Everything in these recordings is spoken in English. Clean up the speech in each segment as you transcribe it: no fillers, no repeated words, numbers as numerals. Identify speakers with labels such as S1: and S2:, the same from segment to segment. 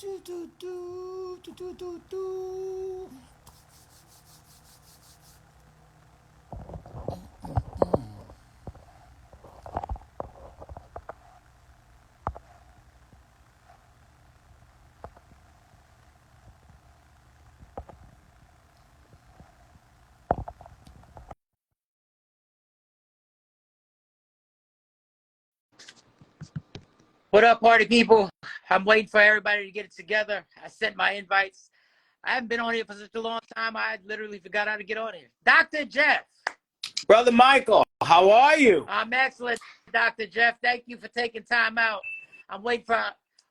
S1: Do, do, do, do, do, do, do.
S2: What up, party people? I'm waiting for everybody to get it together. I sent my invites. I haven't been on here for such a long time. I literally forgot how to get on here. Dr. Jeff.
S1: Brother Michael, how are you?
S2: I'm excellent, Dr. Jeff. Thank you for taking time out. I'm waiting for,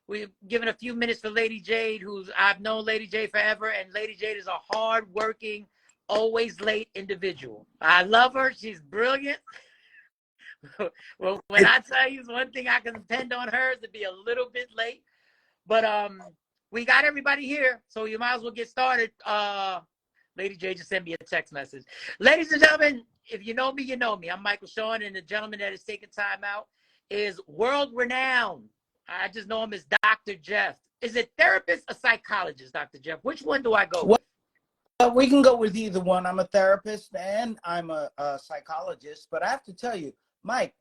S2: we're giving a few minutes for Lady Jade, I've known Lady Jade forever, and Lady Jade is a hard-working, always late individual. I love her. She's brilliant. Well, when I tell you one thing I can depend on her is to be a little bit late. But we got everybody here, so you might as well get started. Lady J just sent me a text message. Ladies and gentlemen, if you know me, you know me. I'm Michael Shawn, and the gentleman that is taking time out is world renowned. I just know him as Dr. Jeff. Is it therapist or psychologist, Dr. Jeff? Which one do I go with?
S1: Well, we can go with either one. I'm a therapist and I'm a psychologist, but I have to tell you, Mike,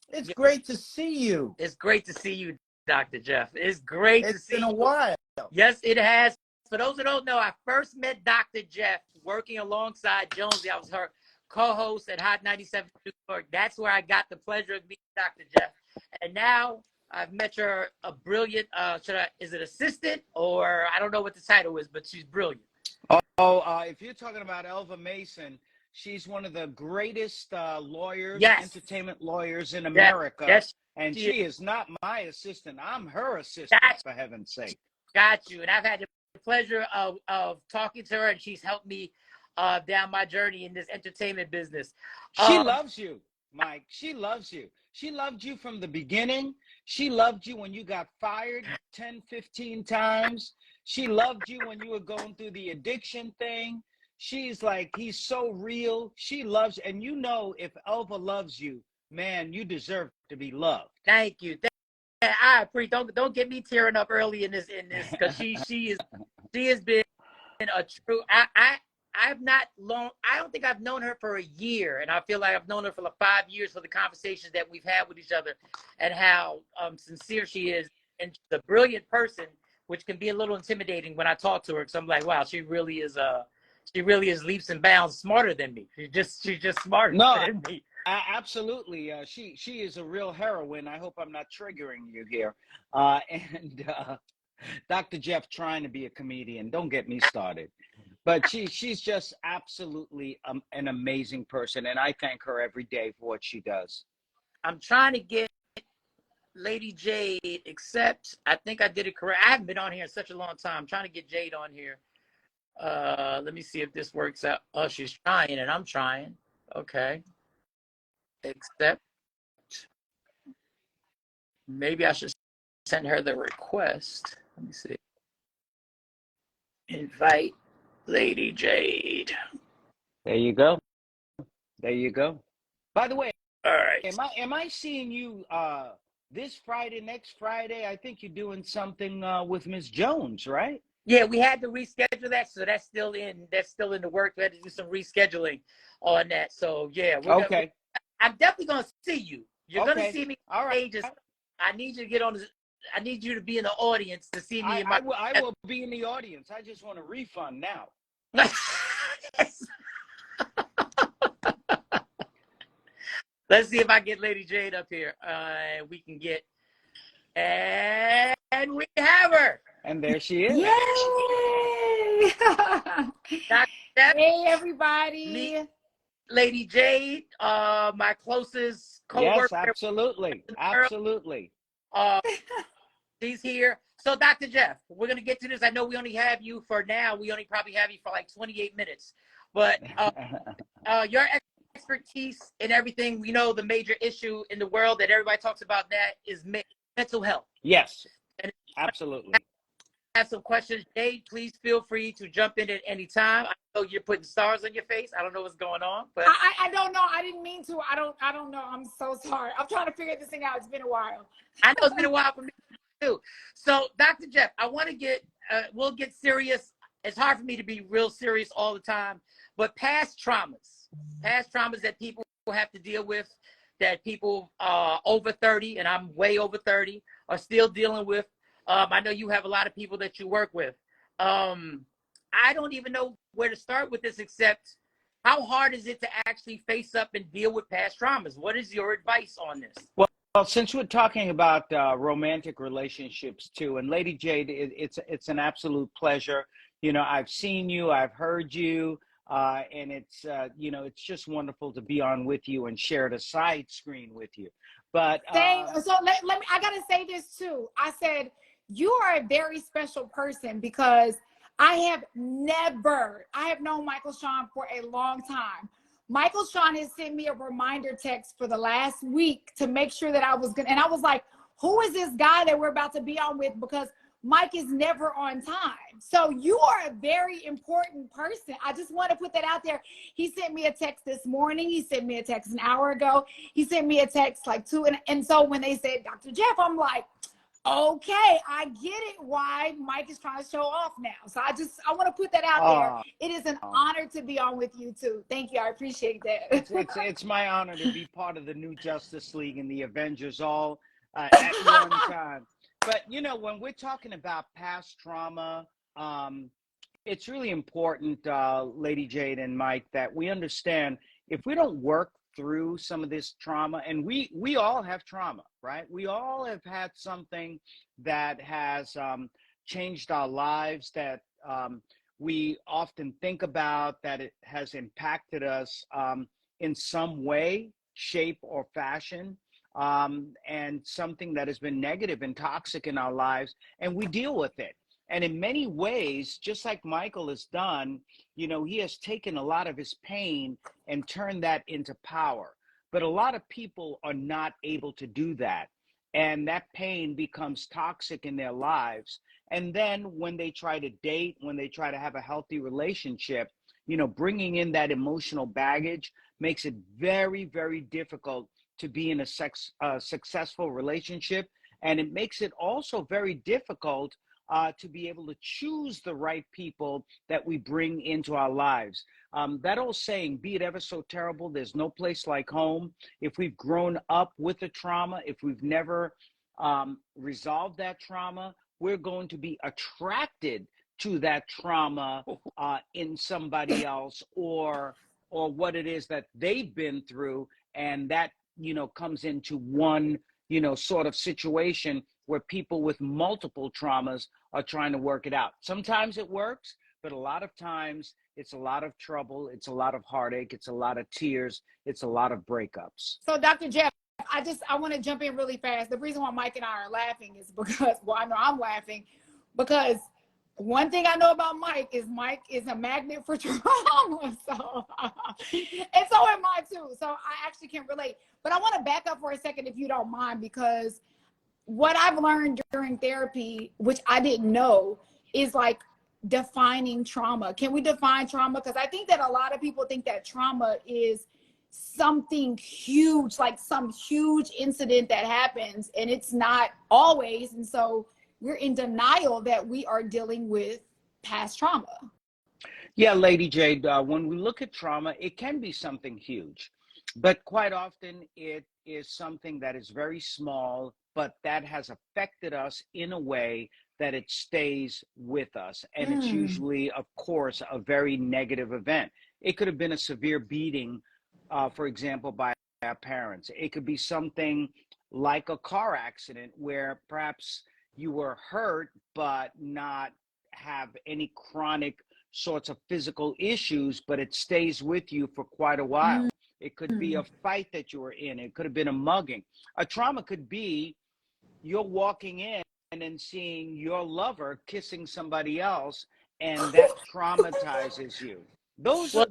S1: it's great to see you.
S2: It's great to see you, Dr. Jeff. It's great to see you.
S1: It's been a while.
S2: Yes, it has. For those who don't know, I first met Dr. Jeff working alongside Jonesy. I was her co-host at Hot 97 New York. That's where I got the pleasure of meeting Dr. Jeff. And now I've met her, a brilliant, is it assistant, or I don't know what the title is, but she's brilliant.
S1: If you're talking about Elva Mason, she's one of the greatest lawyers,
S2: Yes.
S1: entertainment lawyers in America.
S2: Yes.
S1: And she is not my assistant. I'm her assistant, for heaven's sake.
S2: Got you. And I've had the pleasure of talking to her, and she's helped me down my journey in this entertainment business.
S1: She loves you, Mike. She loves you. She loved you from the beginning. She loved you when you got fired 10, 15 times. She loved you when you were going through the addiction thing. She's like, he's so real. She loves, and you know, if Elva loves you, man, you deserve to be loved.
S2: Thank you. I appreciate. Don't get me tearing up early in this because she has been a true. I've not long. I don't think I've known her for a year, and I feel like I've known her for like 5 years for the conversations that we've had with each other, and how sincere she is, and she's a brilliant person, which can be a little intimidating when I talk to her, because I'm like, wow, she really is leaps and bounds smarter than me. She's just smarter than me.
S1: Absolutely. She is a real heroine. I hope I'm not triggering you here. Dr. Jeff trying to be a comedian. Don't get me started. But she's just absolutely an amazing person, and I thank her every day for what she does.
S2: I'm trying to get Lady Jade, except I think I did it correct. I haven't been on here in such a long time. I'm trying to get Jade on here. Let me see if this works out. Oh, she's trying, and I'm trying. Okay. Except maybe I should send her the request. Let me see. Invite Lady Jade.
S1: There you go. There you go. By the way,
S2: all right.
S1: Am I seeing you this Friday, next Friday? I think you're doing something with Miss Jones, right?
S2: Yeah, we had to reschedule that, so that's still in the work. We had to do some rescheduling on that. So yeah,
S1: okay.
S2: I'm definitely gonna see you. You're gonna see me.
S1: All right.
S2: Pages. I need you to get on. I need you to be in the audience to see me.
S1: I will be in the audience. I just want a refund now.
S2: Let's see if I get Lady Jade up here. We can get, and we have her.
S1: And there she is.
S3: Yay! Hey, everybody.
S2: Lady Jade, my closest co-worker.
S1: Yes, absolutely. Absolutely.
S2: She's here. So, Dr. Jeff, we're going to get to this. I know we only have you for now. We only probably have you for like 28 minutes. But your expertise in everything, we know the major issue in the world that everybody talks about that is mental health.
S1: Yes, absolutely.
S2: I have some questions. Jade, please feel free to jump in at any time. I know you're putting stars on your face. I don't know what's going on, but
S3: I don't know. I didn't mean to. I don't know. I'm so sorry. I'm trying to figure this thing out. It's been a while.
S2: I know it's been a while for me. So, Dr. Jeff, I want to we'll get serious. It's hard for me to be real serious all the time, but past traumas that people have to deal with, that people over 30, and I'm way over 30, are still dealing with. I know you have a lot of people that you work with. I don't even know where to start with this, except how hard is it to actually face up and deal with past traumas? What is your advice on this?
S1: Well, since we're talking about romantic relationships too, and Lady Jade, it's an absolute pleasure. You know, I've seen you, I've heard you, and it's it's just wonderful to be on with you and share the side screen with you. But
S3: so let me, I gotta say this too. I said you are a very special person because I have known Michael Shawn for a long time. Michael Shawn has sent me a reminder text for the last week to make sure that I was good. And I was like, who is this guy that we're about to be on with? Because Mike is never on time. So you are a very important person. I just want to put that out there. He sent me a text this morning. He sent me a text an hour ago. He sent me a text like 2. And so when they said, Dr. Jeff, I'm like, okay, I get it why Mike is trying to show off now. So I want to put that out there. It is an honor to be on with you too. Thank you. I appreciate that.
S1: It's my honor to be part of the new Justice League and the Avengers all at one time. But when we're talking about past trauma, it's really important, Lady Jade and Mike, that we understand if we don't work through some of this trauma, and we all have trauma, right? We all have had something that has changed our lives, that we often think about, that it has impacted us in some way, shape, or fashion, and something that has been negative and toxic in our lives, and we deal with it. And in many ways, just like Michael has done, he has taken a lot of his pain and turned that into power. But a lot of people are not able to do that. And that pain becomes toxic in their lives. And then when they try to date, when they try to have a healthy relationship, bringing in that emotional baggage makes it very, very difficult to be in a successful relationship. And it makes it also very difficult to be able to choose the right people that we bring into our lives. That old saying, be it ever so terrible, there's no place like home. If we've grown up with the trauma, if we've never resolved that trauma, we're going to be attracted to that trauma in somebody else, or what it is that they've been through. And that, comes into one, sort of situation where people with multiple traumas are trying to work it out. Sometimes it works, but a lot of times it's a lot of trouble. It's a lot of heartache. It's a lot of tears. It's a lot of breakups.
S3: So Dr. Jeff, I want to jump in really fast. The reason why Mike and I are laughing is because, well, I know I'm laughing because one thing I know about Mike is a magnet for trauma. So, and so am I too. So I actually can relate. But I want to back up for a second, if you don't mind, because what I've learned during therapy, which I didn't know, is like defining trauma. Can we define trauma? Because I think that a lot of people think that trauma is something huge, like some huge incident that happens, and it's not always. And so we're in denial that we are dealing with past trauma.
S1: Yeah, Lady Jade, when we look at trauma, it can be something huge, but quite often it is something that is very small, but that has affected us in a way that it stays with us. And it's usually, of course, a very negative event. It could have been a severe beating, for example, by our parents. It could be something like a car accident where perhaps you were hurt, but not have any chronic sorts of physical issues, but it stays with you for quite a while. It could be a fight that you were in. It could have been a mugging. A trauma could be you're walking in and seeing your lover kissing somebody else, and that traumatizes you. Those are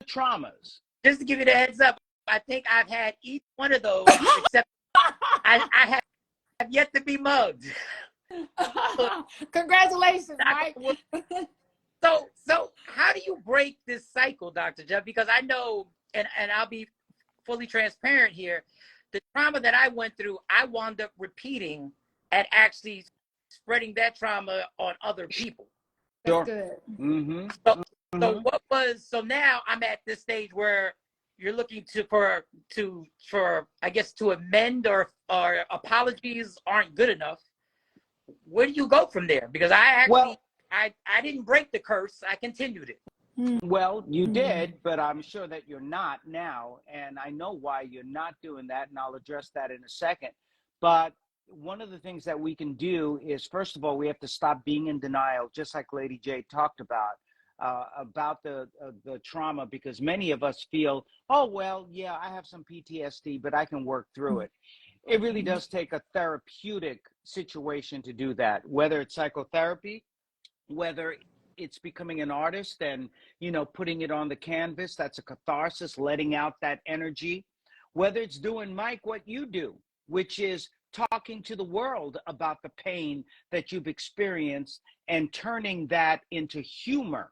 S1: traumas.
S2: Just to give you the heads up, I think I've had each one of those, except I have yet to be mugged.
S3: Congratulations, Mike.
S2: So how do you break this cycle, Dr. Jeff? Because I know, and I'll be fully transparent here, the trauma that I went through, I wound up repeating at actually spreading that trauma on other people.
S3: That's
S1: Sure.
S3: good.
S1: Mm-hmm.
S2: So now I'm at this stage where you're looking for I guess to amend or apologies aren't good enough. Where do you go from there? Because I didn't break the curse. I continued it.
S1: Well, you did, but I'm sure that you're not now. And I know why you're not doing that. And I'll address that in a second. But one of the things that we can do is, first of all, we have to stop being in denial, just like Lady Jade talked about the trauma, because many of us feel, oh, well, yeah, I have some PTSD, but I can work through it. It really does take a therapeutic situation to do that, whether it's psychotherapy, whether it's becoming an artist and, putting it on the canvas. That's a catharsis, letting out that energy. Whether it's doing, Mike, what you do, which is talking to the world about the pain that you've experienced and turning that into humor.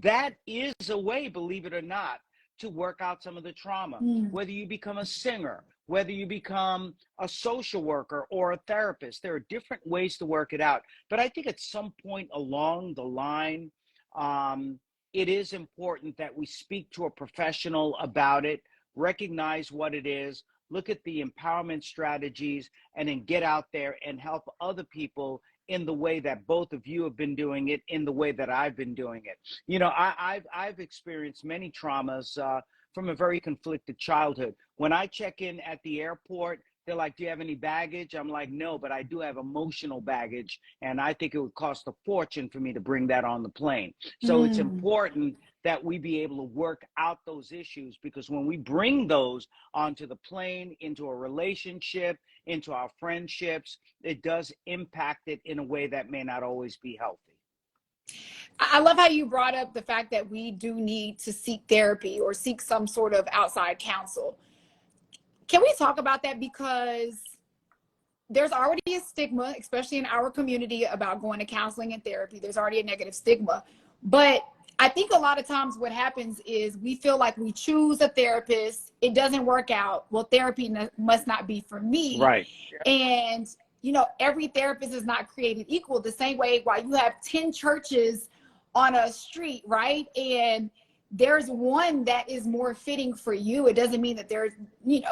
S1: That is a way, believe it or not, to work out some of the trauma. Whether you become a singer, whether you become a social worker or a therapist, there are different ways to work it out. But I think at some point along the line, it is important that we speak to a professional about it, recognize what it is, look at the empowerment strategies, and then get out there and help other people in the way that both of you have been doing it, in the way that I've been doing it. I've experienced many traumas from a very conflicted childhood. When I check in at the airport, they're like, do you have any baggage? I'm like, no, but I do have emotional baggage. And I think it would cost a fortune for me to bring that on the plane. So it's important that we be able to work out those issues, because when we bring those onto the plane, into a relationship, into our friendships, it does impact it in a way that may not always be healthy.
S3: I love how you brought up the fact that we do need to seek therapy or seek some sort of outside counsel. Can we talk about that? Because there's already a stigma, especially in our community, about going to counseling and therapy. There's already a negative stigma. But I think a lot of times what happens is we feel like we choose a therapist, it doesn't work out. Well, therapy must not be for me.
S1: Right.
S3: And, every therapist is not created equal. The same way why you have 10 churches on a street, right? And there's one that is more fitting for you. It doesn't mean that they're,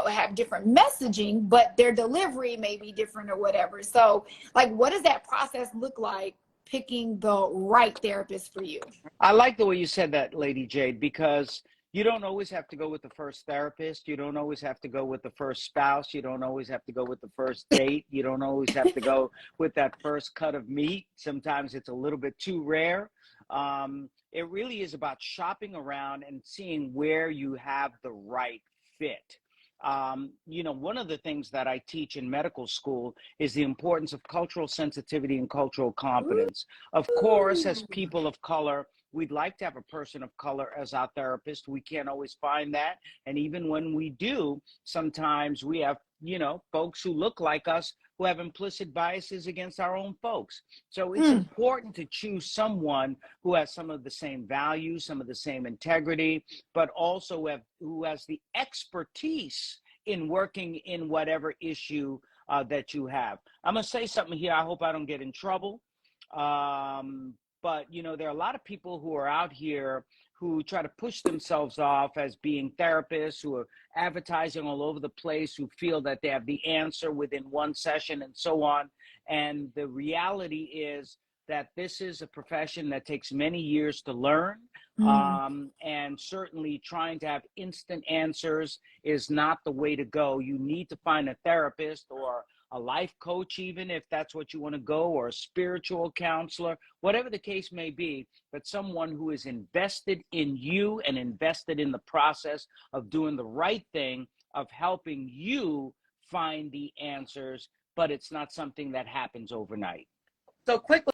S3: have different messaging, but their delivery may be different or whatever. So, what does that process look like, picking the right therapist for you?
S1: I like the way you said that, Lady Jade, because you don't always have to go with the first therapist. You don't always have to go with the first spouse. You don't always have to go with the first date. You don't always have to go with that first cut of meat. Sometimes it's a little bit too rare. It really is about shopping around and seeing where you have the right fit. One of the things that I teach in medical school is the importance of cultural sensitivity and cultural competence. Of course, as people of color, we'd like to have a person of color as our therapist. We can't always find that. And even when we do, sometimes we have, folks who look like us who have implicit biases against our own folks. So it's important to choose someone who has some of the same values, some of the same integrity, but also who has the expertise in working in whatever issue that you have. I'm going to say something here. I hope I don't get in trouble. But, there are a lot of people who are out here who try to push themselves off as being therapists, who are advertising all over the place, who feel that they have the answer within one session and so on. And the reality is that this is a profession that takes many years to learn. And certainly trying to have instant answers is not the way to go. You need to find a therapist or a life coach, even if that's what you want to go, or a spiritual counselor, whatever the case may be, but someone who is invested in you and invested in the process of doing the right thing, of helping you find the answers, but it's not something that happens overnight.
S2: So quickly,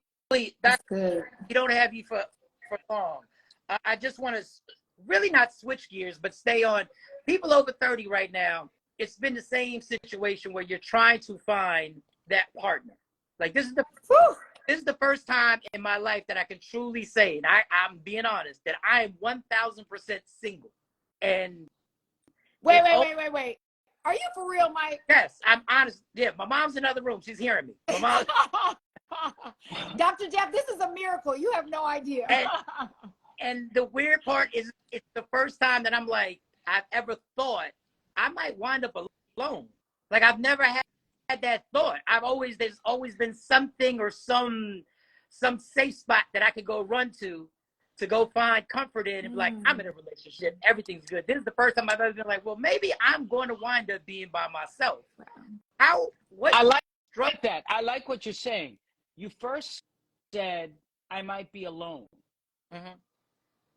S2: that's
S3: good.
S2: We don't have you for long. I just want to really not switch gears, but stay on people over 30 right now. It's been the same situation where you're trying to find that partner. This is the first time in my life that I can truly say, and I'm being honest, that I am 1,000% single. And
S3: wait. Are you for real, Mike?
S2: Yes, I'm honest. Yeah, my mom's in another room. She's hearing me. My mom,
S3: Dr. Jeff, this is a miracle. You have no idea.
S2: and the weird part is it's the first time that I'm like, I've ever thought I might wind up alone. Like I've never had that thought. There's always been something or some safe spot that I could go run to go find comfort in and be like, I'm in a relationship, everything's good. This is the first time I've ever been like, well, maybe I'm going to wind up being by myself.
S1: I like that. I like what you're saying. You first said I might be alone.
S2: Mm-hmm.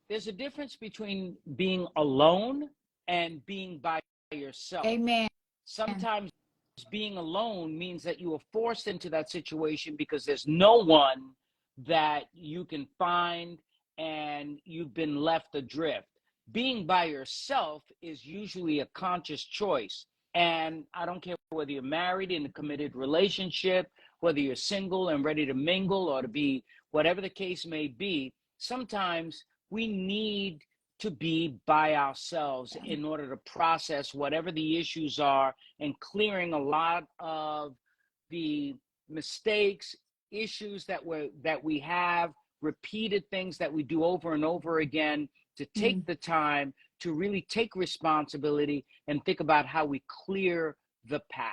S1: There's a difference between being alone and being by yourself.
S3: Amen.
S1: Sometimes being alone means that you are forced into that situation because there's no one that you can find and you've been left adrift. Being by yourself is usually a conscious choice. And I don't care whether you're married in a committed relationship, whether you're single and ready to mingle or to be whatever the case may be, sometimes we need to be by ourselves in order to process whatever the issues are and clearing a lot of the mistakes, issues that we have, repeated things that we do over and over again, to take the time to really take responsibility and think about how we clear the path.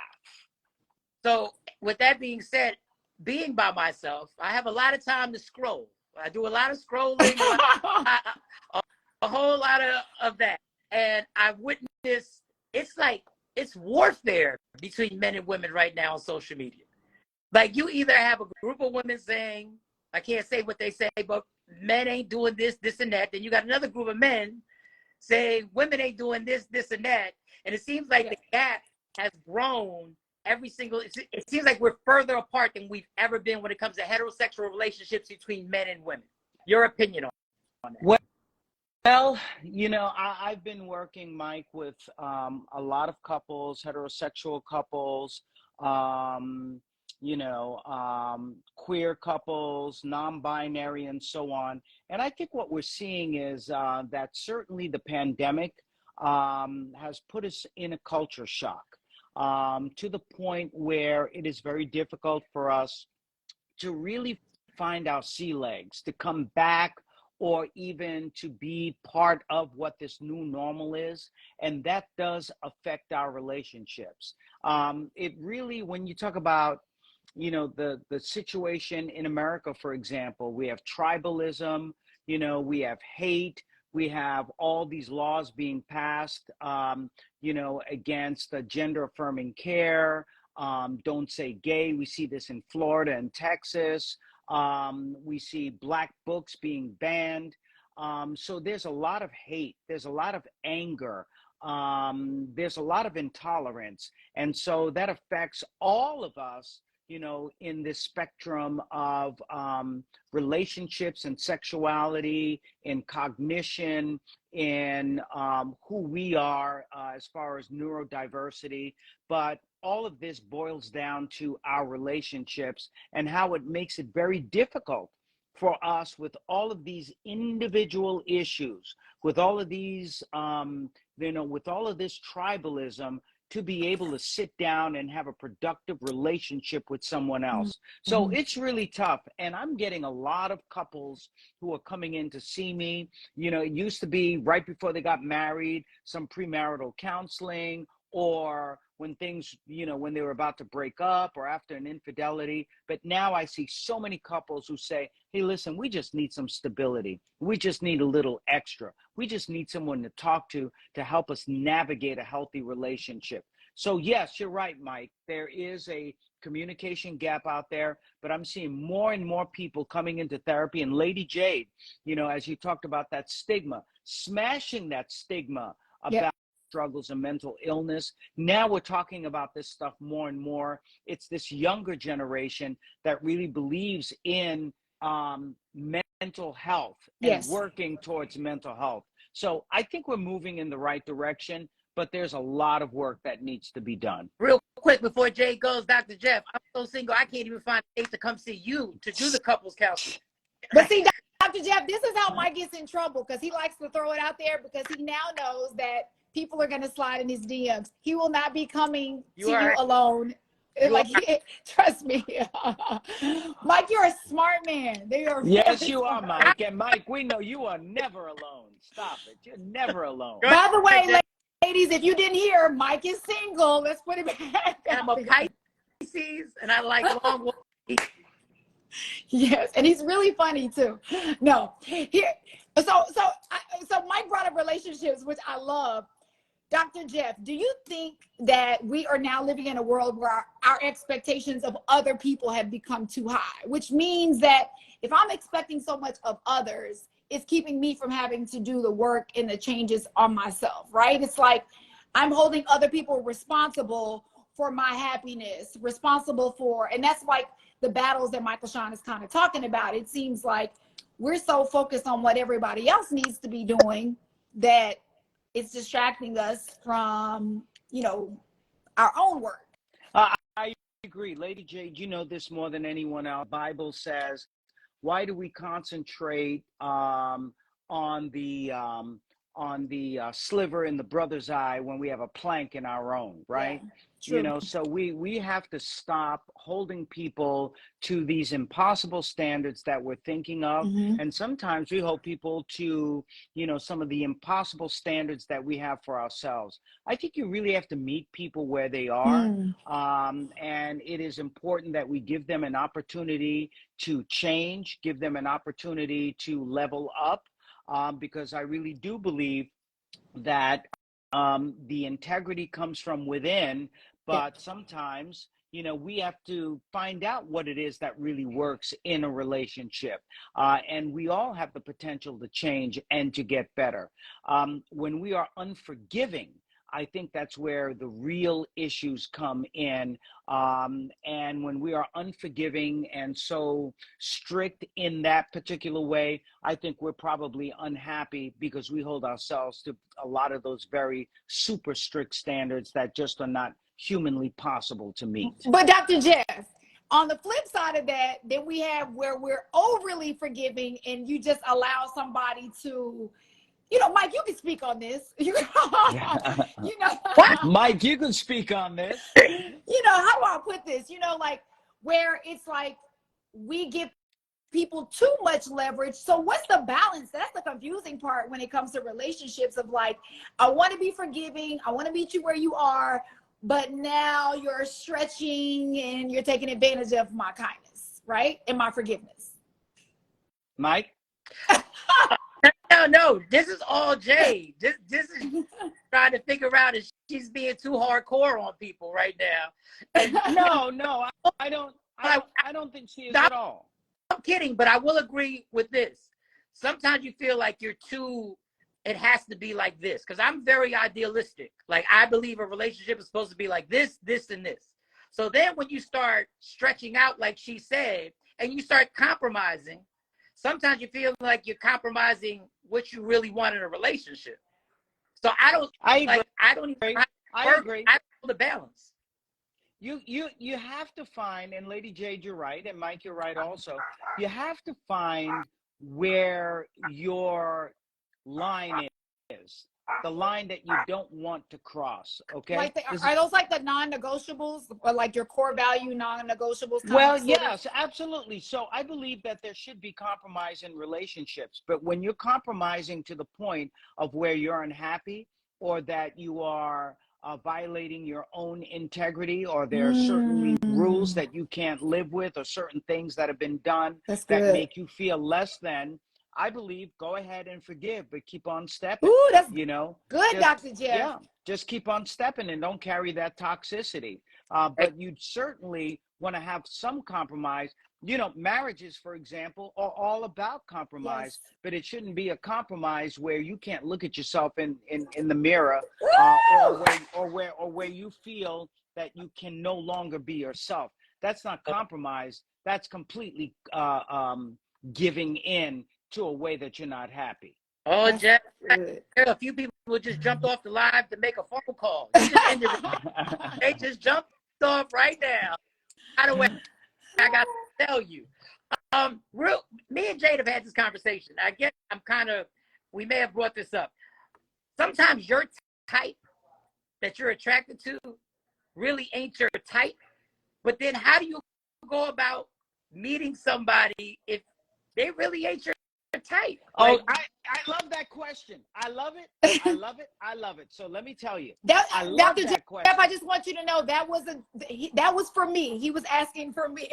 S2: So with that being said, being by myself, I have a lot of time to scroll. I do a lot of scrolling, a whole lot of that. And I've witnessed, it's warfare between men and women right now on social media. Like you either have a group of women saying, I can't say what they say, but men ain't doing this, this, and that. Then you got another group of men saying women ain't doing this, this, and that. And it seems like the gap has grown it seems like we're further apart than we've ever been when it comes to heterosexual relationships between men and women. Your opinion on that?
S1: Well, I've been working, Mike, with a lot of couples, heterosexual couples, queer couples, non-binary, and so on. And I think what we're seeing is that certainly the pandemic has put us in a culture shock to the point where it is very difficult for us to really find our sea legs, to come back or even to be part of what this new normal is. And that does affect our relationships. It really, when you talk about, the situation in America, for example, we have tribalism, we have hate, we have all these laws being passed, against gender affirming care, don't say gay. We see this in Florida and Texas. We see Black books being banned. So there's a lot of hate. There's a lot of anger. There's a lot of intolerance. And so that affects all of us, in this spectrum of relationships and sexuality, in cognition, in who we are as far as neurodiversity. But all of this boils down to our relationships and how it makes it very difficult for us with all of these individual issues, with all of these, with all of this tribalism, to be able to sit down and have a productive relationship with someone else. So it's really tough. And I'm getting a lot of couples who are coming in to see me. It used to be right before they got married, some premarital counseling, or when things, when they were about to break up or after an infidelity. But now I see so many couples who say, hey, listen, we just need some stability. We just need a little extra. We just need someone to talk to help us navigate a healthy relationship. So yes, you're right, Mike. There is a communication gap out there, but I'm seeing more and more people coming into therapy. And Lady Jade, as you talked about that stigma, smashing that stigma about struggles and mental illness. Now we're talking about this stuff more and more. It's this younger generation that really believes in mental health and working towards mental health. So I think we're moving in the right direction, but there's a lot of work that needs to be done.
S2: Real quick before Jay goes, Dr. Jeff, I'm so single, I can't even find a date to come see you to do the couples counseling.
S3: But see, Dr. Jeff, this is how Mike gets in trouble, because he likes to throw it out there, because he now knows that people are going to slide in his DMs. He will not be coming to you
S2: are
S3: alone. Trust me. Mike, you're a smart man. They are
S1: Yes,
S3: very
S1: you are,
S3: smart.
S1: Mike. And Mike, we know you are never alone. Stop it. You're never alone.
S3: By the way, ladies, if you didn't hear, Mike is single. Let's put it back.
S2: And I'm a Pisces, and I like long walks.
S3: Yes, and he's really funny too. No, here. So Mike brought up relationships, which I love. Dr. Jeff, do you think that we are now living in a world where our expectations of other people have become too high? Which means that if I'm expecting so much of others, it's keeping me from having to do the work and the changes on myself, right? It's like I'm holding other people responsible for my happiness, responsible for, and that's like the battles that Michael Shawn is kind of talking about. It seems like we're so focused on what everybody else needs to be doing that it's distracting us from, our own work.
S1: I agree. Lady Jade, you know this more than anyone else. The Bible says, why do we concentrate on the sliver in the brother's eye when we have a plank in our own, right?
S3: Yeah,
S1: so we have to stop holding people to these impossible standards that we're thinking of. And sometimes we hold people to, some of the impossible standards that we have for ourselves. I think you really have to meet people where they are. And it is important that we give them an opportunity to change, give them an opportunity to level up. Because I really do believe that the integrity comes from within, but sometimes, we have to find out what it is that really works in a relationship. And we all have the potential to change and to get better. When we are unforgiving, I think that's where the real issues come in. And when we are unforgiving and so strict in that particular way, I think we're probably unhappy because we hold ourselves to a lot of those very super strict standards that just are not humanly possible to meet.
S3: But Dr. Jeff, on the flip side of that, then we have where we're overly forgiving and you just allow somebody to, Mike, you can speak on this.
S1: Mike, you can speak on this.
S3: How do I put this? Like where it's like we give people too much leverage. So what's the balance? That's the confusing part when it comes to relationships of like, I want to be forgiving. I want to meet you where you are, but no, you're stretching and you're taking advantage of my kindness, right? And my forgiveness.
S1: Mike?
S2: No, this is all Jade. This is trying to figure out if she's being too hardcore on people right now. And
S1: no, I don't think she is at all.
S2: I'm kidding, but I will agree with this. Sometimes you feel like you're too, it has to be like this. Because I'm very idealistic. Like I believe a relationship is supposed to be like this, this, and this. So then when you start stretching out, like she said, and you start compromising, sometimes you feel like you're compromising what you really want in a relationship. So I don't even I know the balance.
S1: You have to find, and Lady Jade, you're right, and Mike, you're right also. You have to find where your line is, the line that you don't want to cross. Okay.
S3: Are those like the non-negotiables, or like your core value non-negotiables?
S1: Well, yes, absolutely. So I believe that there should be compromise in relationships, but when you're compromising to the point of where you're unhappy or that you are violating your own integrity, or there are certain rules that you can't live with, or certain things that have been done that make you feel less than, I believe, go ahead and forgive, but keep on stepping.
S3: Ooh, that's
S1: good,
S3: Dr. Jeff.
S1: Yeah, just keep on stepping and don't carry that toxicity. But you certainly want to have some compromise. Marriages, for example, are all about compromise, but it shouldn't be a compromise where you can't look at yourself in the mirror, or where you feel that you can no longer be yourself. That's not compromise. That's completely giving in to a way that you're not happy.
S2: Oh, Jeff, a few people just jumped off the live to make a phone call. They just jumped off right now. By the way, I got to tell you, me and Jade have had this conversation. I guess we may have brought this up. Sometimes your type that you're attracted to really ain't your type. But then how do you go about meeting somebody if they really ain't your type?
S1: Like, I love that question. I love it. I love it. I love it. So let me tell you, I love
S3: Dr.
S1: that
S3: Jeff,
S1: question.
S3: I just want you to know that was for me. He was asking for me.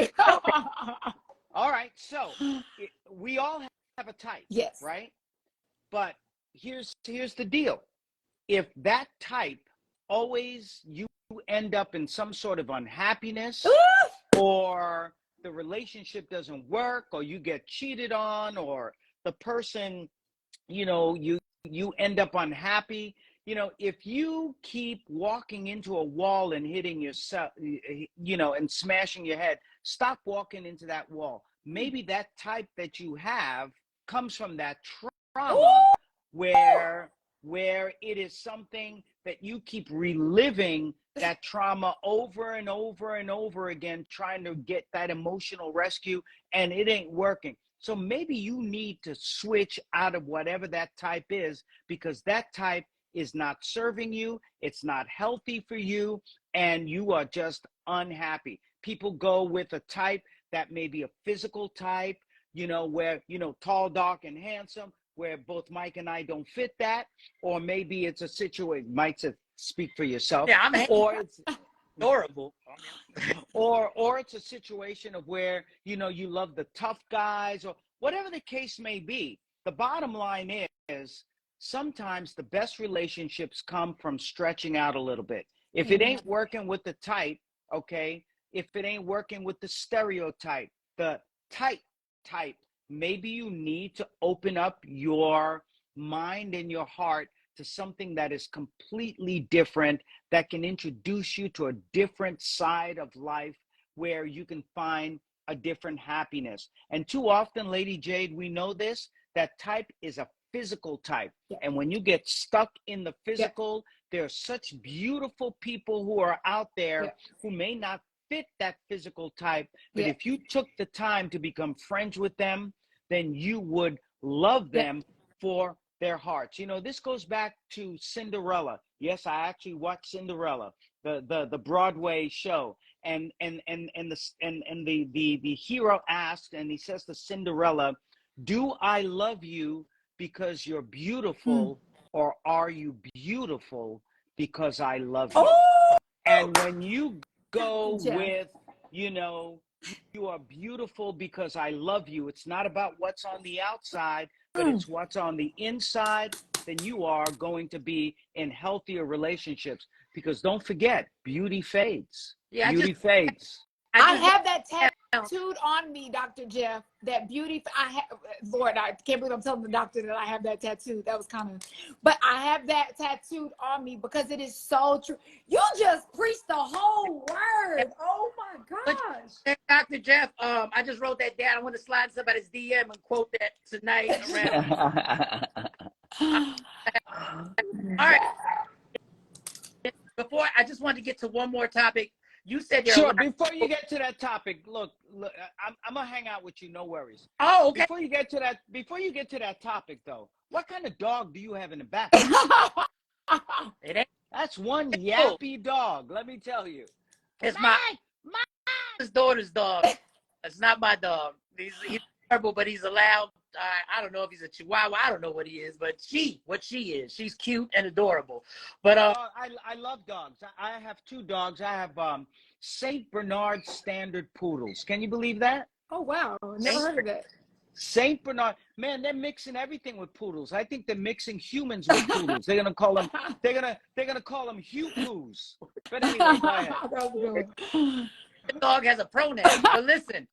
S1: All right. So we all have a type.
S3: Yes.
S1: Right. But here's the deal. If that type always you end up in some sort of unhappiness, or the relationship doesn't work, or you get cheated on, or the person, you end up unhappy, if you keep walking into a wall and hitting yourself, and smashing your head, stop walking into that wall. Maybe that type that you have comes from that trauma where it is something that you keep reliving that trauma over and over and over again, trying to get that emotional rescue, and it ain't working. So maybe you need to switch out of whatever that type is, because that type is not serving you, it's not healthy for you, and you are just unhappy. People go with a type that may be a physical type, where, tall, dark, and handsome, where both Mike and I don't fit that. Or maybe it's a situation, Mike said, speak for yourself.
S2: Yeah,
S1: or it's
S2: adorable.
S1: or it's a situation of where, you love the tough guys, or whatever the case may be. The bottom line is sometimes the best relationships come from stretching out a little bit. If it ain't working with the type, okay, if it ain't working with the stereotype, the type, maybe you need to open up your mind and your heart to something that is completely different, that can introduce you to a different side of life where you can find a different happiness. And too often, Lady Jade, we know this, that type is a physical type.
S3: Yeah.
S1: And when you get stuck in the physical, there are such beautiful people who are out there who may not fit that physical type. But if you took the time to become friends with them, then you would love them for their hearts. This goes back to Cinderella. Yes, I actually watched Cinderella, the Broadway show, and the hero asked, and he says to Cinderella, "Do I love you because you're beautiful, or are you beautiful because I love you?" And when you go with, you are beautiful because I love you, it's not about what's on the outside, but it's what's on the inside, then you are going to be in healthier relationships. Because don't forget, beauty fades.
S2: Yeah,
S1: Beauty fades.
S3: I have that tattooed on me, Dr. Jeff. That beauty. Lord, I can't believe I'm telling the doctor that I have that tattoo. That was kind of, but I have that tattooed on me because it is so true. You just preached the whole word. Oh my gosh.
S2: Dr. Jeff, I just wrote that down. I want to slide somebody's DM and quote that tonight around. All right. Before, I just wanted to get to one more topic. You said
S1: sure. Before you get to that topic, look, I'm gonna hang out with you. No worries.
S2: Oh, okay.
S1: Before you get to that topic, though, what kind of dog do you have in the back?
S2: It ain't.
S1: That's one yappy dog. Let me tell you.
S2: It's my daughter's dog. It's not my dog. He's terrible, but he's allowed. I don't know if he's a Chihuahua. I don't know what he is, but what she is. She's cute and adorable. But
S1: I love dogs. I have two dogs. I have Saint Bernard Standard Poodles. Can you believe that?
S3: Oh wow, never heard of that.
S1: Saint Bernard, man, they're mixing everything with poodles. I think they're mixing humans with poodles. They're gonna call them. They're gonna call them Hugh-Poos. But anyway, go ahead.
S2: The dog has a pronoun. But listen,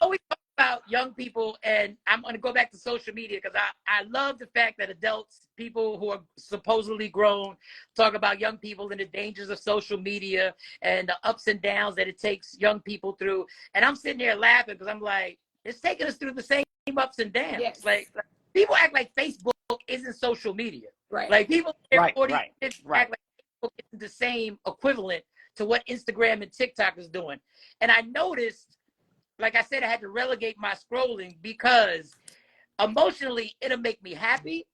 S2: always talk about young people, and I'm going to go back to social media because I love the fact that adults, people who are supposedly grown, talk about young people and the dangers of social media and the ups and downs that it takes young people through. And I'm sitting there laughing because I'm like, it's taking us through the same ups and downs.
S3: Yes.
S2: Like people act like Facebook isn't social media.
S3: Right.
S2: Like people
S1: Right.
S2: act like Facebook isn't the same equivalent to what Instagram and TikTok is doing. And I noticed, like I said, I had to relegate my scrolling because emotionally it'll make me happy.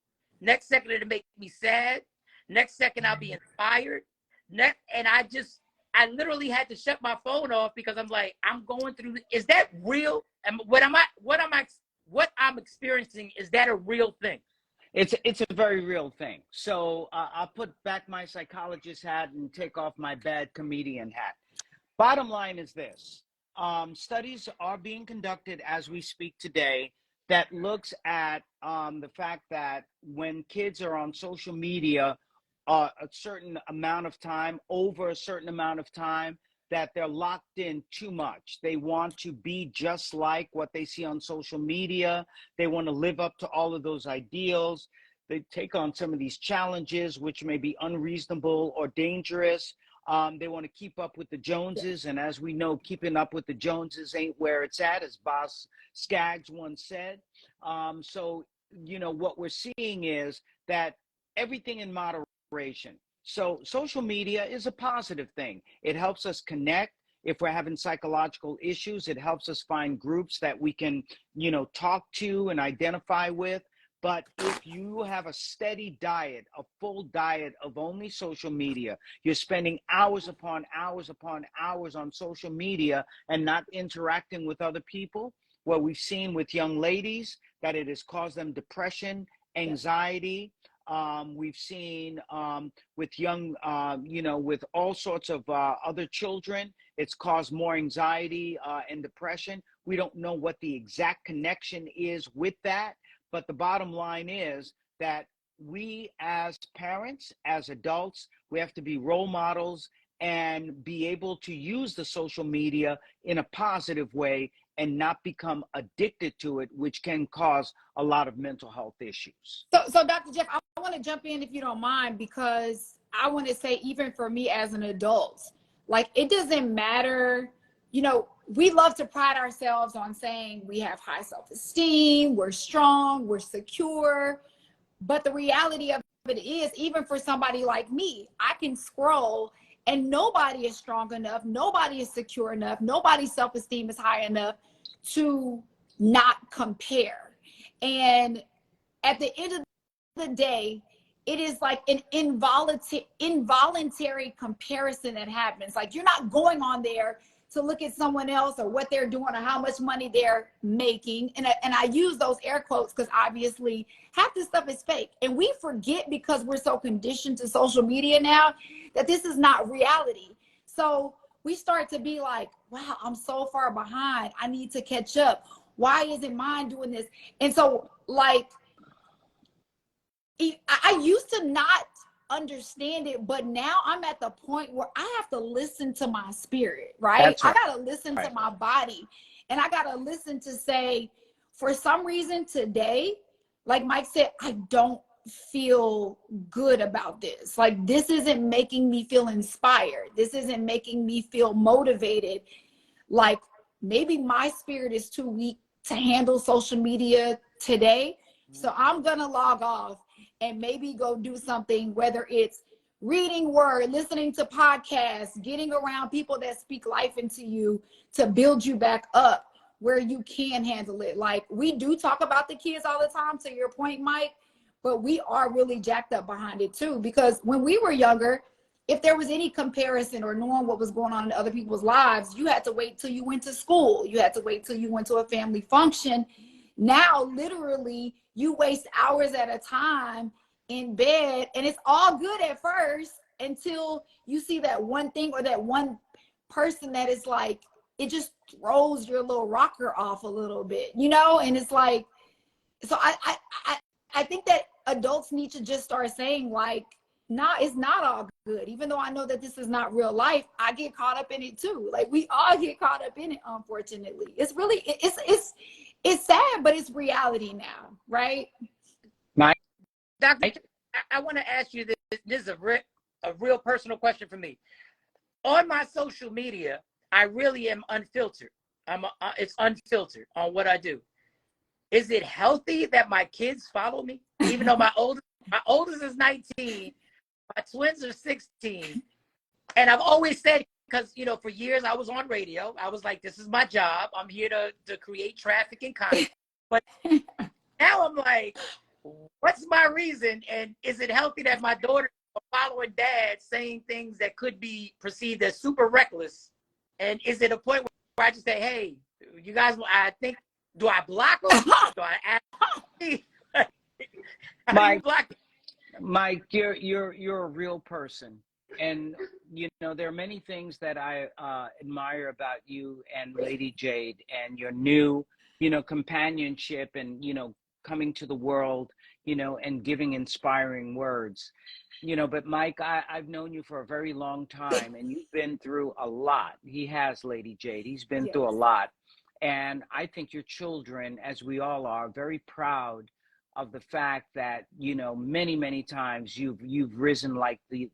S2: Next second, it'll make me sad. Next second, I'll be inspired. And I literally had to shut my phone off because I'm like, I'm going through. Is that real? And what I'm experiencing, is that a real thing?
S1: It's a very real thing. So I'll put back my psychologist hat and take off my bad comedian hat. Bottom line is this. Studies are being conducted as we speak today that looks at the fact that when kids are on social media a certain amount of time, over a certain amount of time, that they're locked in too much. They want to be just like what they see on social media. They want to live up to all of those ideals. They take on some of these challenges, which may be unreasonable or dangerous. They want to keep up with the Joneses. And as we know, keeping up with the Joneses ain't where it's at, as Boss Skaggs once said. So, you know, what we're seeing is that everything in moderation. So social media is a positive thing. It helps us connect. If we're having psychological issues, it helps us find groups that we can, you know, talk to and identify with. But if you have a steady diet, a full diet of only social media, you're spending hours upon hours upon hours on social media and not interacting with other people, what we've seen with young ladies, that it has caused them depression, anxiety. We've seen with young, you know, with all sorts of other children, it's caused more anxiety and depression. We don't know what the exact connection is with that. But the bottom line is that we as parents, as adults, we have to be role models and be able to use the social media in a positive way and not become addicted to it, which can cause a lot of mental health issues.
S3: So Dr. Jeff, I want to jump in if you don't mind, because I want to say, even for me as an adult, like, it doesn't matter, you know, we love to pride ourselves on saying we have high self-esteem, we're strong, we're secure. But the reality of it is, even for somebody like me, I can scroll and nobody is strong enough, nobody is secure enough, nobody's self-esteem is high enough to not compare. And at the end of the day, it is like an involuntary comparison that happens. Like, you're not going on there to look at someone else or what they're doing or how much money they're making. And I use those air quotes because obviously half this stuff is fake. And we forget, because we're so conditioned to social media now, that this is not reality. So we start to be like, wow, I'm so far behind. I need to catch up. Why isn't mine doing this? And so, like, I used to not understand it, but now I'm at the point where I have to listen to my spirit, right? I got to listen to my body, and I got to listen to say, for some reason today, like Mike said, I don't feel good about this. Like, this isn't making me feel inspired. This isn't making me feel motivated. Like, maybe my spirit is too weak to handle social media today. So I'm going to log off and maybe go do something, whether it's reading word, listening to podcasts, getting around people that speak life into you to build you back up where you can handle it. Like, we do talk about the kids all the time, to your point, Mike, but we are really jacked up behind it too. Because when we were younger, if there was any comparison or knowing what was going on in other people's lives, you had to wait till you went to school. You had to wait till you went to a family function. Now, literally, you waste hours at a time in bed, and it's all good at first until you see that one thing or that one person that is like, it just throws your little rocker off a little bit, you know? And it's like, so I think that adults need to just start saying, like, nah, it's not all good. Even though I know that this is not real life, I get caught up in it too. Like, we all get caught up in it, unfortunately. It's really, it's sad, but it's reality now, right?
S2: Doctor, I want to ask you this. This is a real personal question for me. On my social media, I really am unfiltered. It's unfiltered on what I do. Is it healthy that my kids follow me? Even though my oldest is 19, my twins are 16. And I've always said, because, you know, for years I was on radio. I was like, this is my job. I'm here to create traffic and content. But now I'm like, What's my reason? And is it healthy that my daughter is following dad saying things that could be perceived as super reckless? And is it a point where I just say, hey, you guys, I think, do I block them? Do I ask? How do you block them?
S1: Mike, you're a real person, and you know there are many things that I admire about you and Lady Jade, and your new, you know, companionship, and you know, coming to the world, you know, and giving inspiring words, you know. But Mike, I've known you for a very long time, and you've been through a lot. He has, Lady Jade. He's been through a lot, and I think your children, as we all are, very proud of the fact that, you know, many times you've risen like the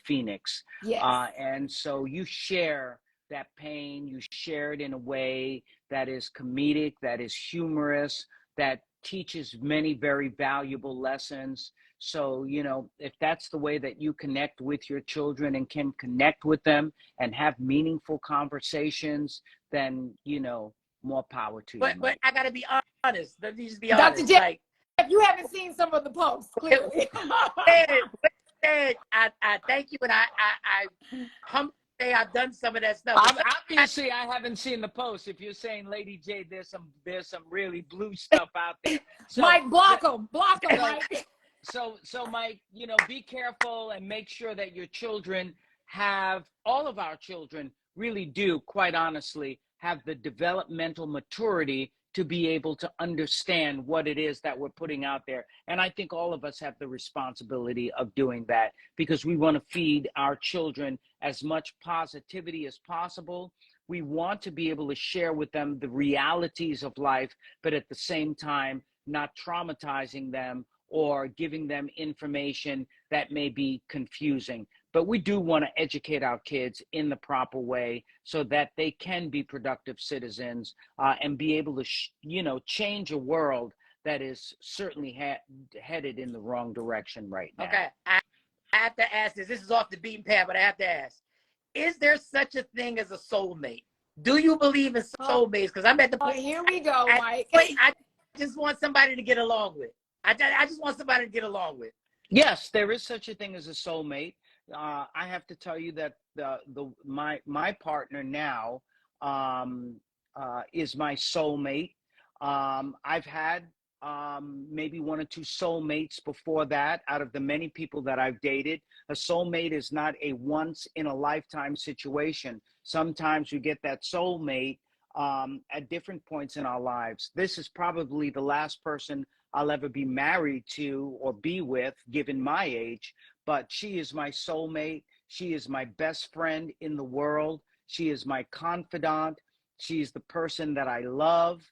S1: phoenix.
S3: Yes.
S1: And so you share that pain, you share it in a way that is comedic, that is humorous, that teaches many very valuable lessons. So, you know, if that's the way that you connect with your children and can connect with them and have meaningful conversations, then, you know, more power to you,
S2: But
S1: Mike.
S2: I gotta be honest. Let me just be
S3: Dr.
S2: honest.
S3: J,
S2: Like,
S3: you haven't seen some of the posts, clearly.
S2: I thank you, and I humbly say I've done some of that stuff.
S1: Obviously, I haven't seen the post. If you're saying Lady Jade, there's some really blue stuff out there. So,
S3: Mike, block them, Mike.
S1: So, Mike, you know, be careful and make sure that your children have, all of our children really do, quite honestly, have the developmental maturity to be able to understand what it is that we're putting out there. And I think all of us have the responsibility of doing that, because we want to feed our children as much positivity as possible. We want to be able to share with them the realities of life, but at the same time, not traumatizing them or giving them information that may be confusing. But we do want to educate our kids in the proper way so that they can be productive citizens and be able to, you know, change a world that is certainly headed in the wrong direction right now.
S2: Okay, I have to ask this. This is off the beaten path, but I have to ask: is there such a thing as a soulmate? Do you believe in soulmates? Because I'm at the point.
S3: Here we go, Mike.
S2: I just want somebody to get along with. I just want somebody to get along with.
S1: Yes, there is such a thing as a soulmate. I have to tell you that my partner now is my soulmate. I've had maybe one or two soulmates before that. Out of the many people that I've dated, a soulmate is not a once in a lifetime situation. Sometimes we get that soulmate at different points in our lives. This is probably the last person I'll ever be married to or be with, given my age. But she is my soulmate. She is my best friend in the world. She is my confidant. She is the person that I love.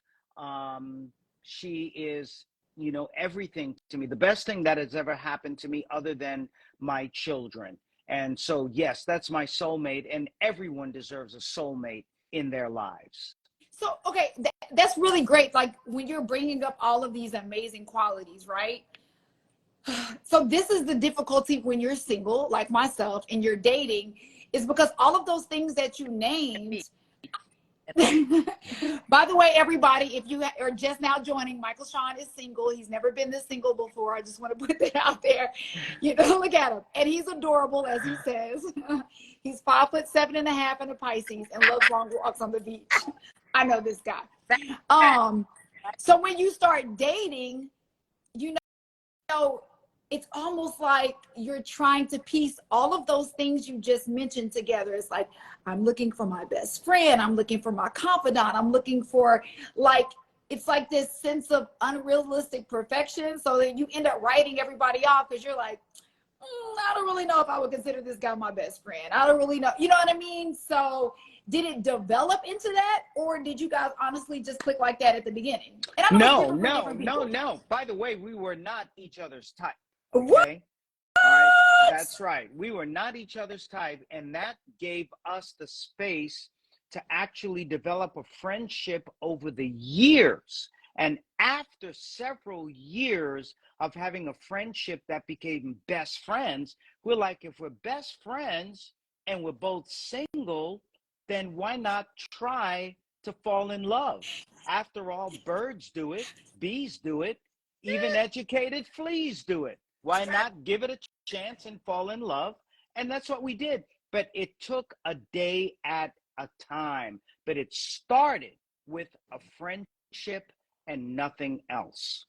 S1: She is, you know, everything to me. The best thing that has ever happened to me other than my children. And so, yes, that's my soulmate, and everyone deserves a soulmate in their lives.
S3: So, okay, that's really great. Like when you're bringing up all of these amazing qualities, right? So this is the difficulty when you're single, like myself, and you're dating, is because all of those things that you named. By the way, everybody, if you are just now joining, Michael Shawn is single. He's never been this single before. I just want to put that out there. You know, look at him. And he's adorable, as he says. He's 5'7.5" and a Pisces and loves long walks on the beach. I know this guy. So when you start dating, you know, it's almost like you're trying to piece all of those things you just mentioned together. It's like, I'm looking for my best friend. I'm looking for my confidant. I'm looking for, like, it's like this sense of unrealistic perfection. So that you end up writing everybody off because you're like, I don't really know if I would consider this guy my best friend. I don't really know. You know what I mean? So did it develop into that, or did you guys honestly just click like that at the beginning? And I know
S1: No. By the way, we were not each other's type. Okay?
S3: What?
S1: All right. That's right. We were not each other's type, and that gave us the space to actually develop a friendship over the years. And after several years of having a friendship that became best friends, we're like, if we're best friends and we're both single, then why not try to fall in love? After all, birds do it, bees do it, Even educated fleas do it. Why not give it a chance and fall in love? And that's what we did. But it took a day at a time. But it started with a friendship and nothing else.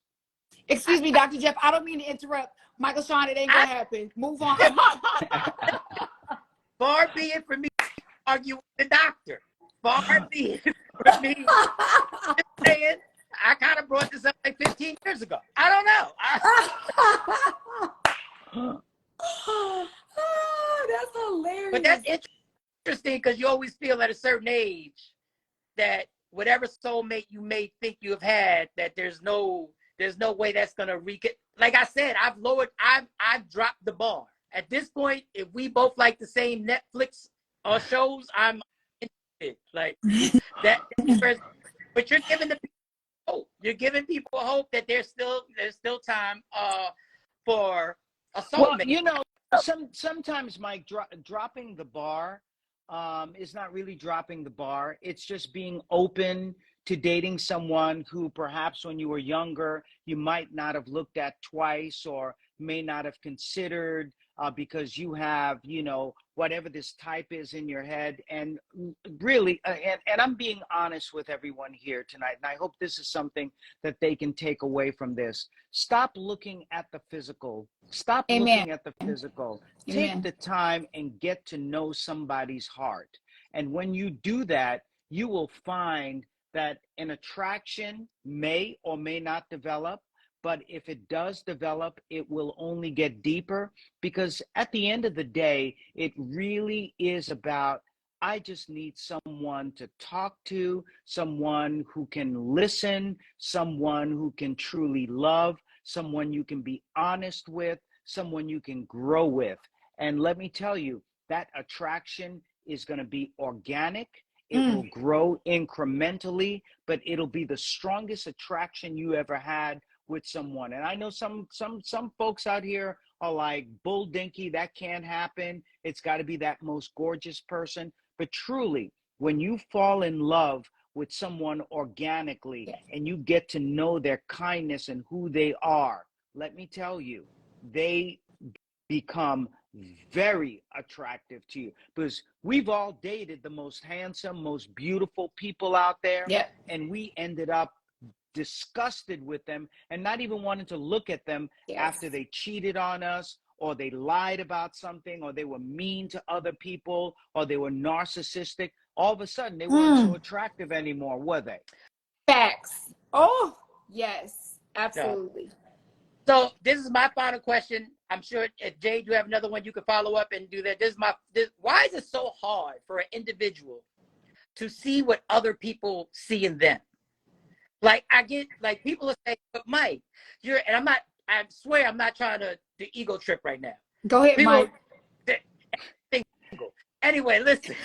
S3: Excuse me, Dr. Jeff. I don't mean to interrupt. Michael Shawn, it ain't gonna happen. Move on.
S2: Far be it from me to argue with the doctor. Far be it from me. Just saying, I kind of brought this up like 15 years ago. I don't know.
S3: Oh, that's hilarious.
S2: But that's interesting because you always feel at a certain age that whatever soulmate you may think you have had, that there's no way that's gonna like I said, I've dropped the bar. At this point, if we both like the same Netflix shows, I'm interested. Like that. But you're giving the people hope. You're giving people hope that there's still time for a soulmate.
S1: Well, you know, sometimes, Mike, dropping the bar is not really dropping the bar. It's just being open to dating someone who perhaps when you were younger, you might not have looked at twice or may not have considered because you have, you know, whatever this type is in your head. And really, and I'm being honest with everyone here tonight, and I hope this is something that they can take away from this. Stop looking at the physical. Stop looking at the physical. Take the time and get to know somebody's heart. And when you do that, you will find that an attraction may or may not develop. But if it does develop, it will only get deeper, because at the end of the day, it really is about, I just need someone to talk to, someone who can listen, someone who can truly love, someone you can be honest with, someone you can grow with. And let me tell you, that attraction is going to be organic. It will grow incrementally, but it'll be the strongest attraction you ever had with someone. And I know some folks out here are like, bull dinky, that can't happen. It's got to be that most gorgeous person. But truly, when you fall in love with someone organically and you get to know their kindness and who they are, let me tell you, they become very attractive to you, because we've all dated the most handsome, most beautiful people out there, and we ended up disgusted with them and not even wanting to look at them after they cheated on us, or they lied about something, or they were mean to other people, or they were narcissistic. All of a sudden they weren't so attractive anymore, were they?
S3: Facts. Oh yes, absolutely.
S2: So this is my final question. I'm sure if Jade, you have another one, you can follow up and do that. Why is it so hard for an individual to see what other people see in them? Like, I get, like, people are saying, but Mike, I swear I'm not trying to do ego trip right now.
S3: Go ahead,
S2: people,
S3: Mike.
S2: Anyway, listen.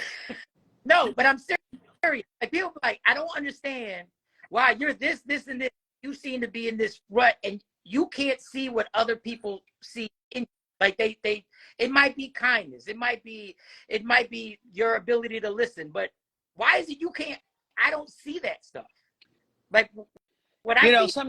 S2: No, but I'm serious. Like, people are like, I don't understand why you're this, and this. You seem to be in this rut, and you can't see what other people see in you. Like, it might be kindness. It might be your ability to listen. But why is it you can't? I don't see that stuff. Like, what I see.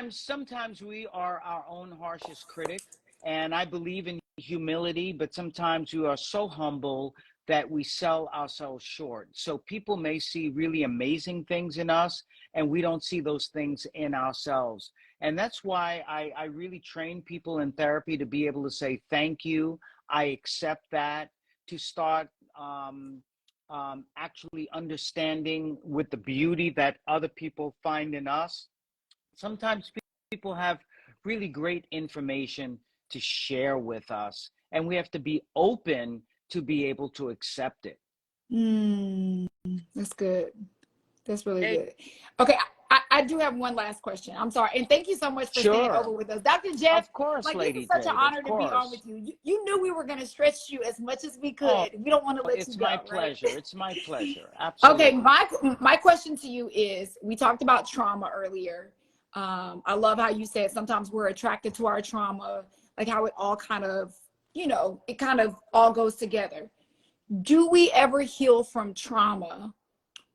S1: Sometimes we are our own harshest critic, and I believe in humility, but sometimes we are so humble that we sell ourselves short. So people may see really amazing things in us, and we don't see those things in ourselves. And that's why I really train people in therapy to be able to say, thank you, I accept that, to start actually understanding with the beauty that other people find in us. Sometimes people have really great information to share with us, and we have to be open to be able to accept it.
S3: That's good. That's really good. Okay, I do have one last question. I'm sorry, and thank you so much for staying over with us, Dr. Jeff.
S1: Of course,
S3: like,
S1: Lady
S3: it's such
S1: Jade,
S3: an honor to be on with you. You knew we were going to stretch you as much as we could. We don't want to let you go.
S1: It's my pleasure. Right? It's my pleasure. Absolutely.
S3: Okay, my question to you is: we talked about trauma earlier. I love how you said sometimes we're attracted to our trauma, like how it all kind of, it kind of all goes together. Do we ever heal from trauma,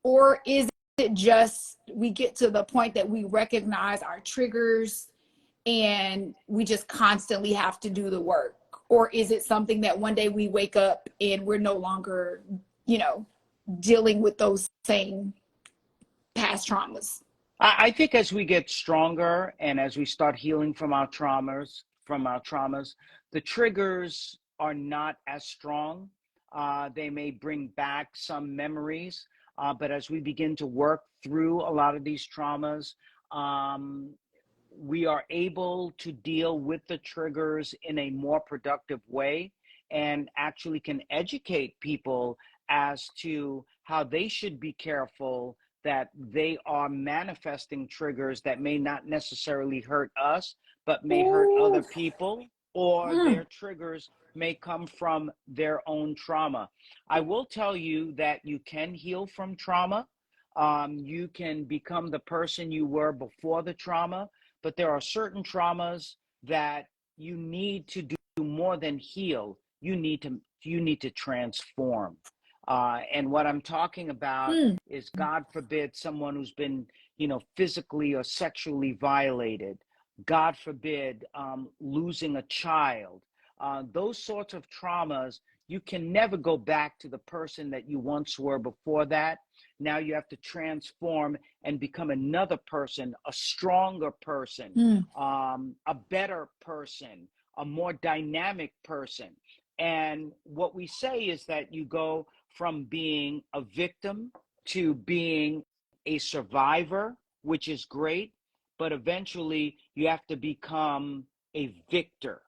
S3: or is it just we get to the point that we recognize our triggers and we just constantly have to do the work? Or is it something that one day we wake up and we're no longer, you know, dealing with those same past traumas?
S1: I think as we get stronger and as we start healing from our traumas, the triggers are not as strong. They may bring back some memories, but as we begin to work through a lot of these traumas, we are able to deal with the triggers in a more productive way and actually can educate people as to how they should be careful that they are manifesting triggers that may not necessarily hurt us, but may hurt other people, or their triggers may come from their own trauma. I will tell you that you can heal from trauma. You can become the person you were before the trauma, but there are certain traumas that you need to do more than heal. You need to transform. And what I'm talking about is, God forbid, someone who's been, physically or sexually violated. God forbid, losing a child. Those sorts of traumas, you can never go back to the person that you once were before that. Now you have to transform and become another person, a stronger person, a better person, a more dynamic person. And what we say is that you go from being a victim to being a survivor, which is great, but eventually you have to become a victor,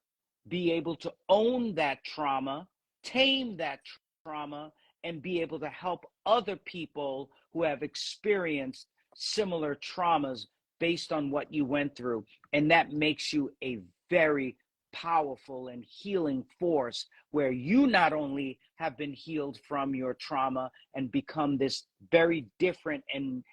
S1: be able to own that trauma, tame that trauma, and be able to help other people who have experienced similar traumas based on what you went through. And that makes you a very powerful and healing force, where you not only have been healed from your trauma and become this very different and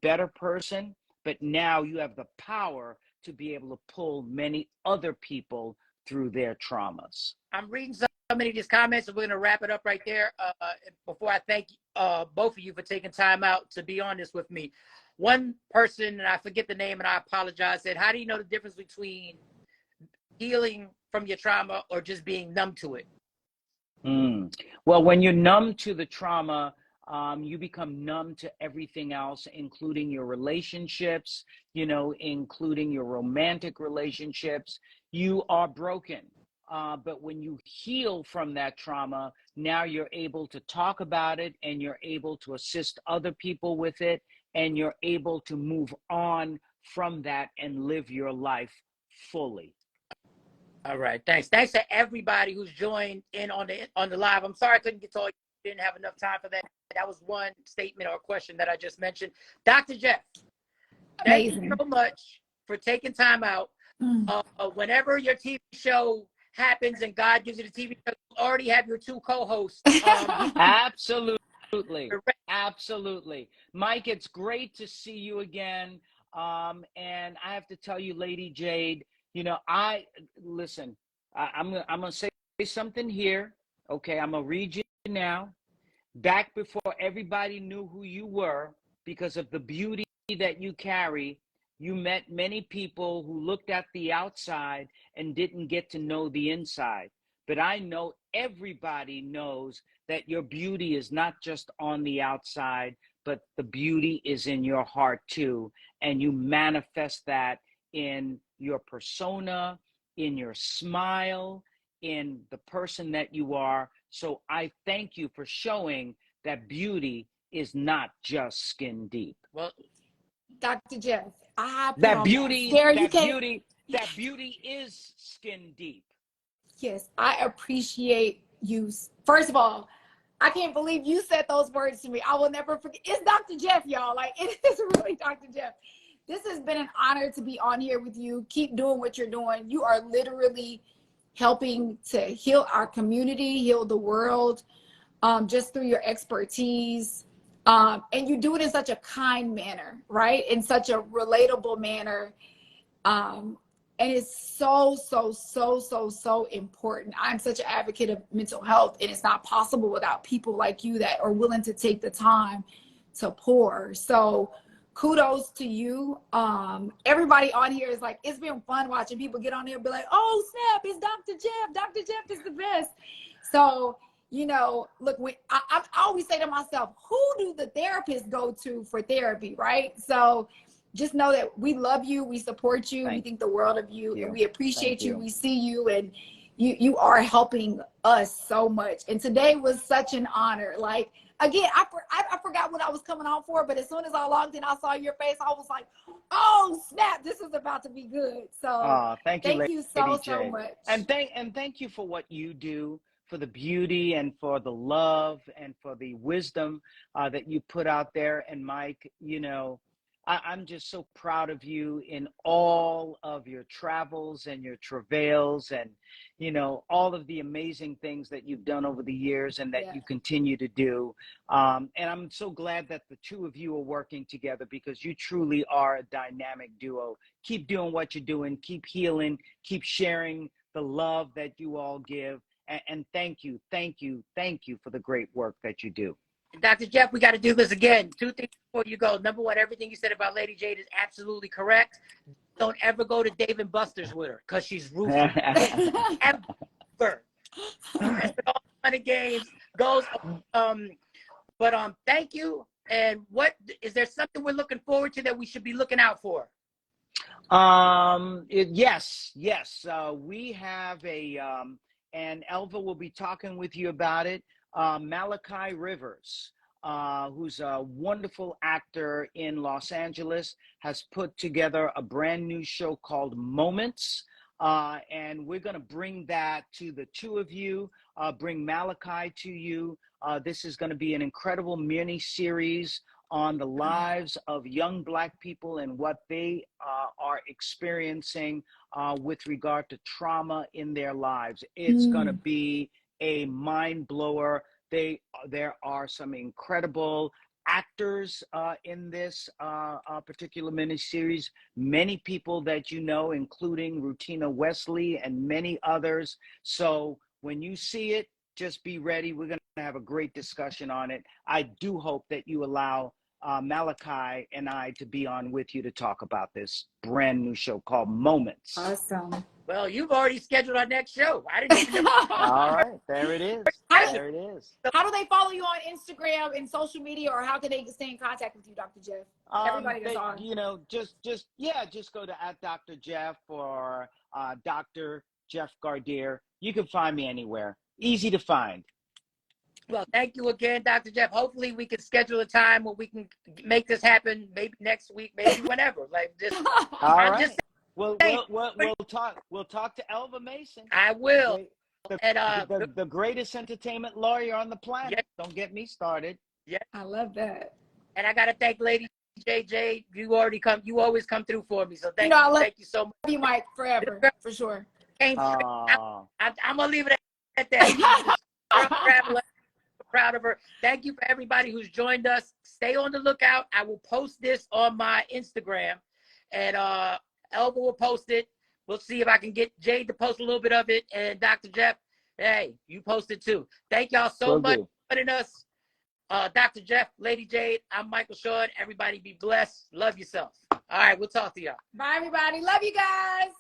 S1: better person, but now you have the power to be able to pull many other people through their traumas.
S2: I'm reading so many of these comments, and we're going to wrap it up right there. Before I thank both of you for taking time out to be on this with me. One person, and I forget the name and I apologize, said, how do you know the difference between healing from your trauma or just being numb to it?
S1: Well, when you're numb to the trauma, you become numb to everything else, including your relationships, including your romantic relationships. You are broken. But when you heal from that trauma, now you're able to talk about it, and you're able to assist other people with it, and you're able to move on from that and live your life fully.
S2: All right, thanks. Thanks to everybody who's joined in on the live. I'm sorry I couldn't get to all you. Didn't have enough time for that. That was one statement or question that I just mentioned. Dr. Jeff, thank you so much for taking time out. Whenever your TV show happens and God gives you the TV show, you already have your two co-hosts.
S1: Absolutely. Absolutely. Mike, it's great to see you again. And I have to tell you, Lady Jade, I'm going to say something here. Okay, I'm going to read you now. Back before everybody knew who you were, because of the beauty that you carry, you met many people who looked at the outside and didn't get to know the inside. But I know everybody knows that your beauty is not just on the outside, but the beauty is in your heart too. And you manifest that in your persona, in your smile, in the person that you are. So I thank you for showing that beauty is not just skin deep.
S3: Well, Dr. Jeff,
S1: that beauty is skin deep.
S3: Yes, I appreciate you. First of all, I can't believe you said those words to me. I will never forget. It's Dr. Jeff, y'all. Like, it is really Dr. Jeff. This has been an honor to be on here with you. Keep doing what you're doing. You are literally helping to heal our community, heal the world, just through your expertise. And you do it in such a kind manner, right? In such a relatable manner. And it's so important. I'm such an advocate of mental health, and it's not possible without people like you that are willing to take the time to pour. So kudos to you. Everybody on here is like, it's been fun watching people get on here and be like, oh snap, it's Dr. Jeff. Dr. Jeff is the best. So, you know, look, I always say to myself, who do the therapists go to for therapy, right? So just know that we love you, we support you, we think the world of you, and we appreciate you. We see you, and you are helping us so much. And today was such an honor. Like, again, I forgot what I was coming on for, but as soon as I logged in, I saw your face. I was like, oh snap, this is about to be good. So thank you so much.
S1: And thank you for what you do, for the beauty and for the love and for the wisdom that you put out there. And Mike, you know, I'm just so proud of you in all of your travels and your travails and, you know, all of the amazing things that you've done over the years and that you continue to do. And I'm so glad that the two of you are working together, because you truly are a dynamic duo. Keep doing what you're doing, keep healing, keep sharing the love that you all give. And thank you for the great work that you do.
S2: Dr. Jeff, we got to do this again. 2 things before you go. Number one, everything you said about Lady Jade is absolutely correct. Don't ever go to Dave and Buster's with her, because she's ruthless. Ever. That's all fun and games goes. But thank you. And what is there something we're looking forward to that we should be looking out for?
S1: Yes. We have and Elva will be talking with you about it. Malachi Rivers, who's a wonderful actor in Los Angeles, has put together a brand new show called Moments. And we're going to bring that to the two of you, bring Malachi to you. This is going to be an incredible mini series on the lives of young Black people and what they are experiencing with regard to trauma in their lives. It's going to be a mind blower. There are some incredible actors in this particular miniseries. Many people that you know, including Rutina Wesley and many others. So when you see it, just be ready. We're going to have a great discussion on it. I do hope that you allow Malachi and I to be on with you to talk about this brand new show called Moments.
S3: Awesome.
S2: Well, you've already scheduled our next show. I didn't even know.
S1: All right, there it is. There it is.
S3: How do they follow you on Instagram and social media, or how can they stay in contact with you, Dr. Jeff? Everybody that's on.
S1: You know, just go to @Dr. Jeff or Dr. Jeff Gardere. You can find me anywhere. Easy to find.
S2: Well, thank you again, Dr. Jeff. Hopefully we can schedule a time where we can make this happen, maybe next week, maybe whenever. Like just
S1: all right. We'll talk to Elva Mason.
S2: I will.
S1: The greatest entertainment lawyer on the planet.
S2: Yeah.
S1: Don't get me started.
S2: Yeah.
S3: I love that.
S2: And I gotta thank Lady Jade. You always come through for me. So thank you so much.
S3: Love you, Mike, forever, for sure.
S2: I'm gonna leave it at that. Proud of her. Thank you for everybody who's joined us. Stay on the lookout. I will post this on my Instagram, and Elva will post it. We'll see if I can get Jade to post a little bit of it, and Dr. Jeff, hey, you post it too. Thank y'all so much for joining us. Dr. Jeff, Lady Jade, I'm Michael Shawn. Everybody be blessed. Love yourself. All right, we'll talk to y'all.
S3: Bye, everybody. Love you guys.